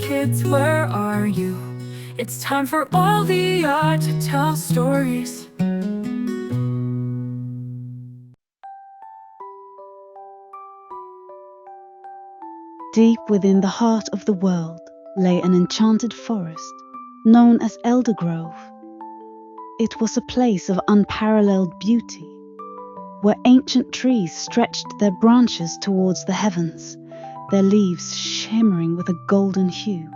kids, where are you? It's time for all the art to tell stories. Deep within the heart of the world lay an enchanted forest known as Eldergrove. It was a place of unparalleled beauty, where ancient trees stretched their branches towards the heavens, their leaves shimmering with a golden hue.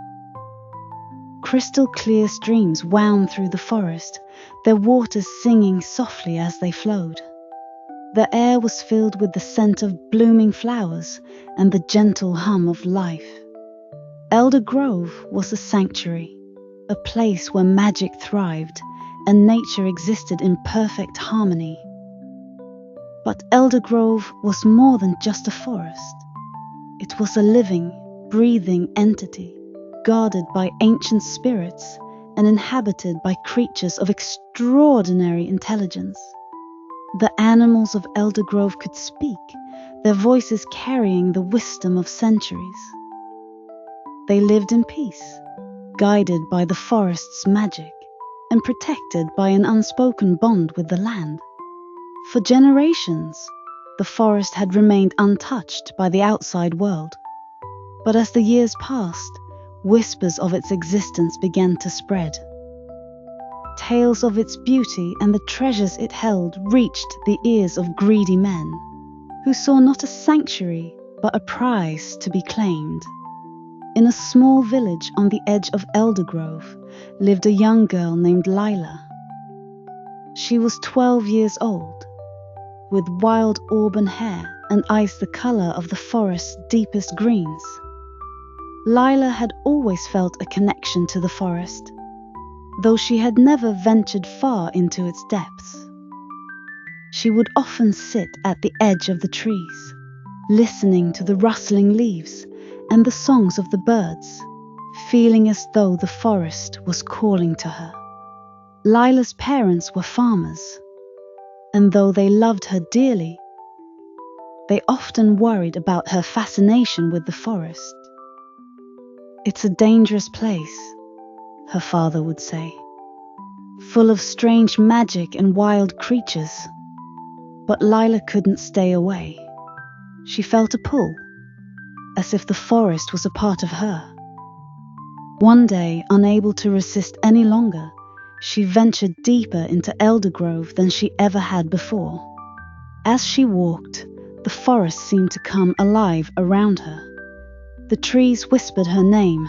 Crystal clear streams wound through the forest, their waters singing softly as they flowed. The air was filled with the scent of blooming flowers and the gentle hum of life. Eldergrove was a sanctuary, a place where magic thrived and nature existed in perfect harmony. But Eldergrove was more than just a forest. It was a living, breathing entity, guarded by ancient spirits and inhabited by creatures of extraordinary intelligence. The animals of Eldergrove could speak, their voices carrying the wisdom of centuries. They lived in peace, guided by the forest's magic and protected by an unspoken bond with the land. For generations, the forest had remained untouched by the outside world. But as the years passed, whispers of its existence began to spread. Tales of its beauty and the treasures it held reached the ears of greedy men, who saw not a sanctuary but a prize to be claimed. In a small village on the edge of Eldergrove lived a young girl named Lila. She was 12 years old, with wild auburn hair and eyes the color of the forest's deepest greens. Lila had always felt a connection to the forest, though she had never ventured far into its depths. She would often sit at the edge of the trees, listening to the rustling leaves and the songs of the birds, feeling as though the forest was calling to her. Lila's parents were farmers, and though they loved her dearly, they often worried about her fascination with the forest. "It's a dangerous place," her father would say, "full of strange magic and wild creatures." But Lila couldn't stay away. She felt a pull, as if the forest was a part of her. One day, unable to resist any longer, she ventured deeper into Eldergrove than she ever had before. As she walked, the forest seemed to come alive around her. The trees whispered her name,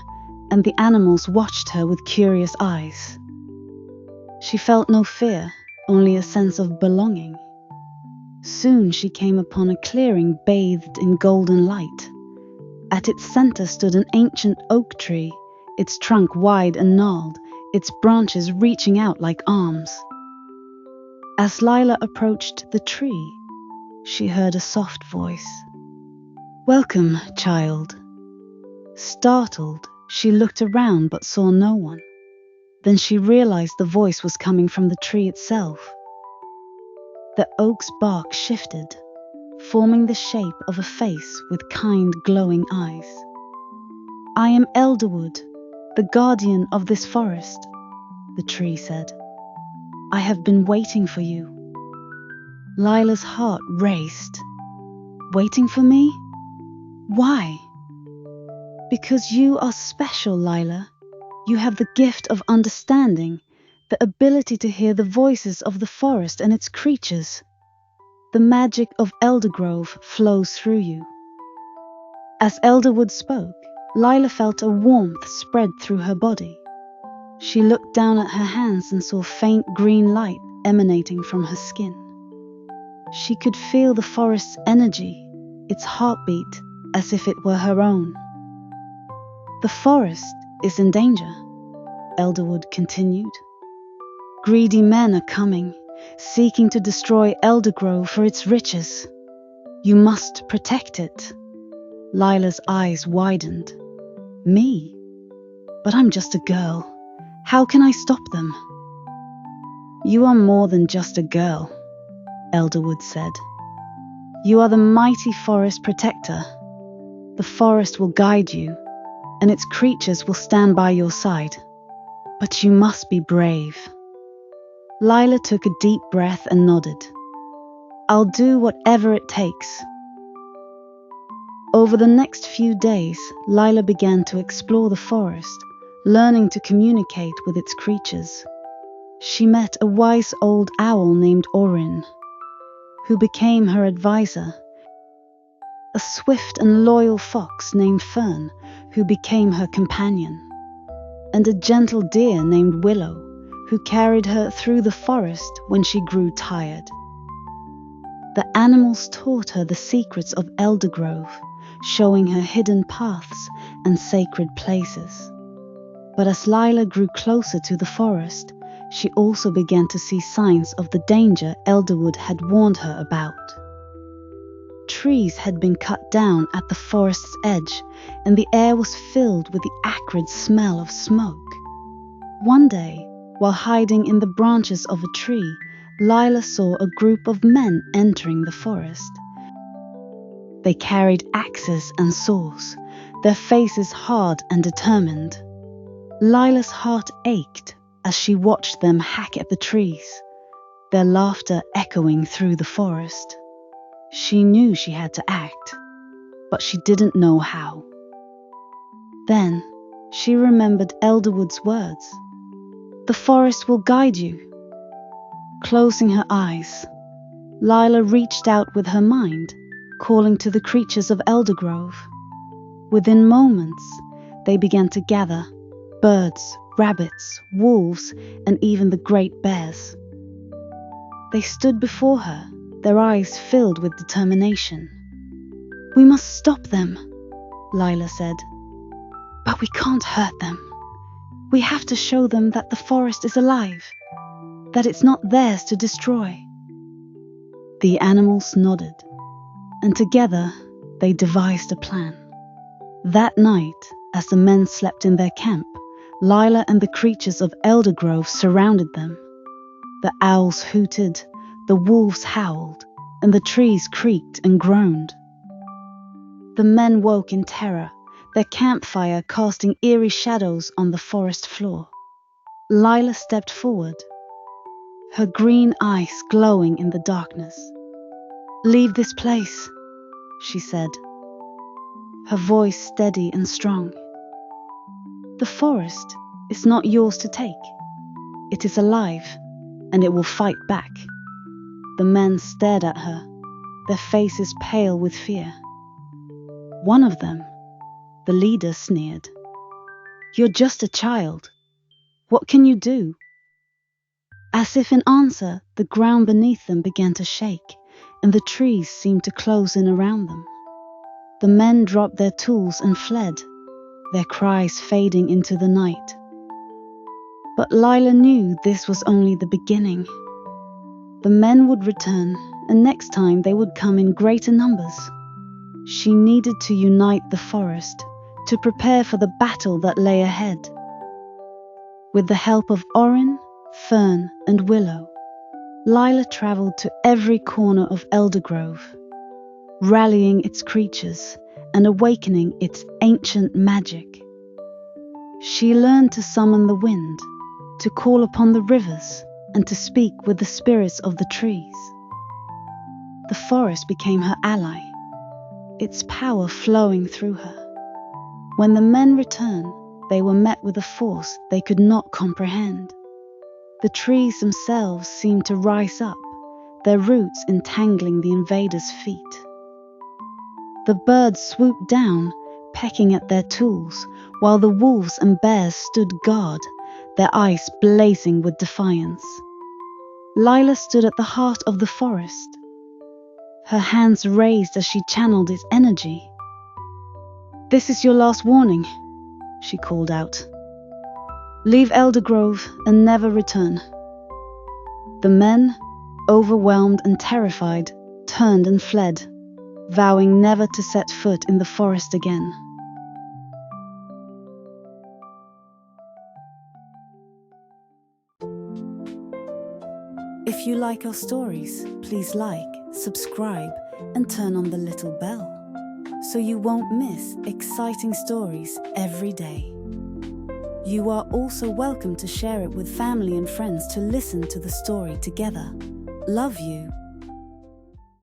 and the animals watched her with curious eyes. She felt no fear, only a sense of belonging. Soon she came upon a clearing bathed in golden light. At its center stood an ancient oak tree, its trunk wide and gnarled, its branches reaching out like arms. As Lila approached the tree, she heard a soft voice. "Welcome, child." Startled, she looked around but saw no one. Then she realized the voice was coming from the tree itself. The oak's bark shifted, forming the shape of a face with kind, glowing eyes. "I am Elderwood, the guardian of this forest," the tree said. "I have been waiting for you." Lila's heart raced. "Waiting for me? Why?" "Because you are special, Lila. You have the gift of understanding, the ability to hear the voices of the forest and its creatures. The magic of Eldergrove flows through you." As Elderwood spoke, Lila felt a warmth spread through her body. She looked down at her hands and saw faint green light emanating from her skin. She could feel the forest's energy, its heartbeat, as if it were her own. "The forest is in danger," Elderwood continued. "Greedy men are coming, seeking to destroy Eldergrove for its riches. You must protect it." Lila's eyes widened. "Me? But I'm just a girl. How can I stop them?" "You are more than just a girl," Elderwood said. "You are the mighty forest protector. The forest will guide you, and its creatures will stand by your side. But you must be brave. Lila took a deep breath and nodded. I'll do whatever it takes. Over the next few days, Lila began to explore the forest, learning to communicate with its creatures. She met a wise old owl named Orin, who became her advisor, a swift and loyal fox named Fern, who became her companion, and a gentle deer named Willow, who carried her through the forest when she grew tired. The animals taught her the secrets of Eldergrove, showing her hidden paths and sacred places. But as Lila grew closer to the forest, she also began to see signs of the danger Elderwood had warned her about. Trees had been cut down at the forest's edge, and the air was filled with the acrid smell of smoke. One day, while hiding in the branches of a tree, Lila saw a group of men entering the forest. They carried axes and saws, their faces hard and determined. Lila's heart ached as she watched them hack at the trees, their laughter echoing through the forest. She knew she had to act, but she didn't know how. Then she remembered Elderwood's words. The forest will guide you. Closing her eyes, Lila reached out with her mind, calling to the creatures of Eldergrove. Within moments, they began to gather, birds, rabbits, wolves, and even the great bears. They stood before her, their eyes filled with determination. We must stop them, Lila said. But we can't hurt them. We have to show them that the forest is alive, that it's not theirs to destroy. The animals nodded, and together they devised a plan. That night, as the men slept in their camp, Lila and the creatures of Eldergrove surrounded them. The owls hooted, the wolves howled, and the trees creaked and groaned. The men woke in terror, their campfire casting eerie shadows on the forest floor. Lila stepped forward, her green eyes glowing in the darkness. Leave this place, she said, her voice steady and strong. The forest is not yours to take. It is alive, and it will fight back. The men stared at her, their faces pale with fear. One of them, the leader, sneered. You're just a child. What can you do? As if in answer, the ground beneath them began to shake, and the trees seemed to close in around them. The men dropped their tools and fled, their cries fading into the night. But Lila knew this was only the beginning. The men would return, and next time they would come in greater numbers. She needed to unite the forest, to prepare for the battle that lay ahead. With the help of Orin, Fern, and Willow, Lila traveled to every corner of Eldergrove, rallying its creatures and awakening its ancient magic. She learned to summon the wind, to call upon the rivers, and to speak with the spirits of the trees. The forest became her ally, its power flowing through her. When the men returned, they were met with a force they could not comprehend. The trees themselves seemed to rise up, their roots entangling the invaders' feet. The birds swooped down, pecking at their tools, while the wolves and bears stood guard, their eyes blazing with defiance. Lila stood at the heart of the forest, her hands raised as she channeled its energy. This is your last warning, she called out. Leave Eldergrove and never return. The men, overwhelmed and terrified, turned and fled, vowing never to set foot in the forest again. If you like our stories, please like, subscribe, and turn on the little bell so you won't miss exciting stories every day. You are also welcome to share it with family and friends to listen to the story together. Love you.